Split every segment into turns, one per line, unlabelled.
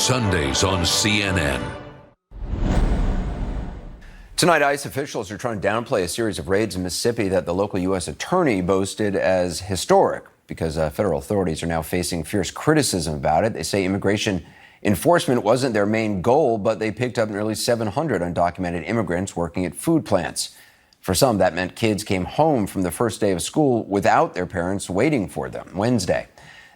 Sundays on CNN.
Tonight, ICE officials are trying to downplay a series of raids in Mississippi that the local U.S. attorney boasted as historic because federal authorities are now facing fierce criticism about it. They say immigration enforcement wasn't their main goal, but they picked up nearly 700 undocumented immigrants working at food plants. For some, that meant kids came home from the first day of school without their parents waiting for them Wednesday.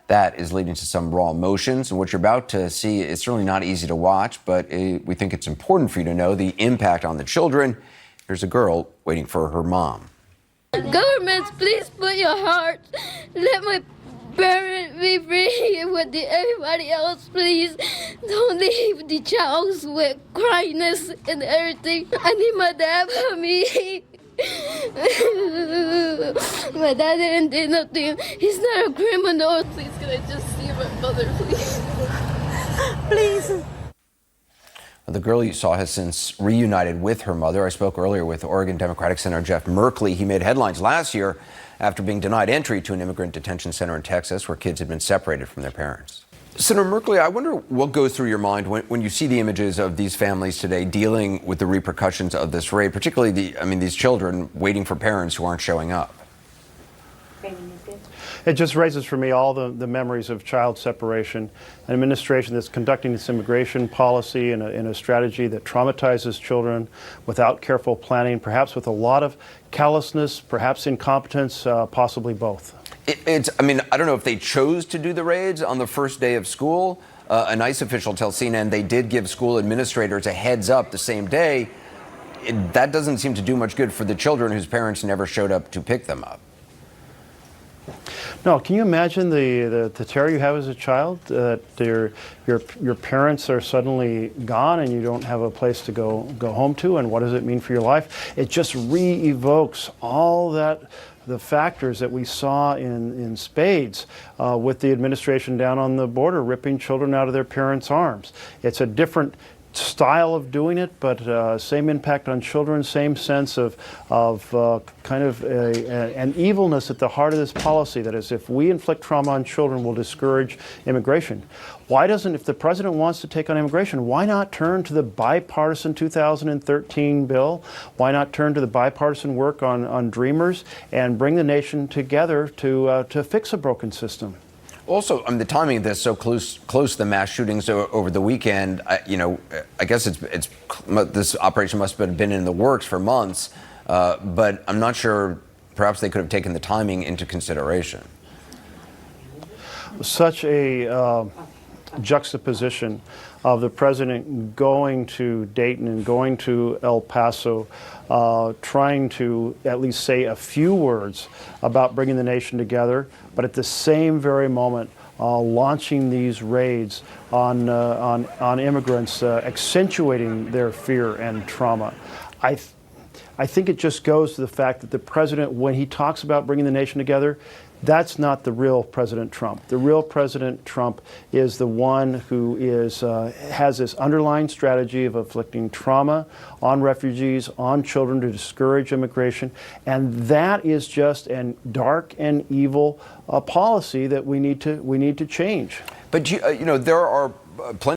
That is leading to some raw emotions, and what you're about to see is certainly not easy to watch, but we think it's important for you to know the impact on the children. Here's a girl waiting for her mom.
Governments, please put your heart. Let my parents be free with everybody else, please. Don't leave the child with cryiness and everything. I need my dad for me. My dad didn't do nothing. He's not a criminal. Please, can I just see my mother, please? Please.
The girl you saw has since reunited with her mother. I spoke earlier with Oregon Democratic Senator Jeff Merkley. He made headlines last year after being denied entry to an immigrant detention center in Texas where kids had been separated from their parents. Senator Merkley, I wonder what goes through your mind when you see the images of these families today dealing with the repercussions of this raid, particularly these children waiting for parents who aren't showing up.
It just raises for me all the memories of child separation, an administration that's conducting this immigration policy in a strategy that traumatizes children without careful planning, perhaps with a lot of callousness, perhaps incompetence, possibly both.
I don't know if they chose to do the raids on the first day of school. An ICE official tells CNN they did give school administrators a heads up the same day. That doesn't seem to do much good for the children whose parents never showed up to pick them up.
No, can you imagine the terror you have as a child, that your parents are suddenly gone and you don't have a place to go home to, and what does it mean for your life? It just re-evokes all the factors that we saw in spades with the administration down on the border, ripping children out of their parents' arms. It's a different style of doing it, but same impact on children, same sense of kind of an evilness at the heart of this policy, that is, if we inflict trauma on children, we'll discourage immigration. Why doesn't, if the president wants to take on immigration, why not turn to the bipartisan 2013 bill? Why not turn to the bipartisan work on Dreamers and bring the nation together to fix a broken system?
Also, the timing of this so close to the mass shootings over the weekend. I guess this operation must have been in the works for months, but I'm not sure. Perhaps they could have taken the timing into consideration.
Such a juxtaposition of the president going to Dayton and going to El Paso, trying to at least say a few words about bringing the nation together, but at the same very moment launching these raids on immigrants, accentuating their fear and trauma. I think it just goes to the fact that the president, when he talks about bringing the nation together, that's not the real President Trump. The real President Trump is the one who has this underlying strategy of inflicting trauma on refugees, on children, to discourage immigration, and that is just a dark and evil policy that we need to change.
But there are plenty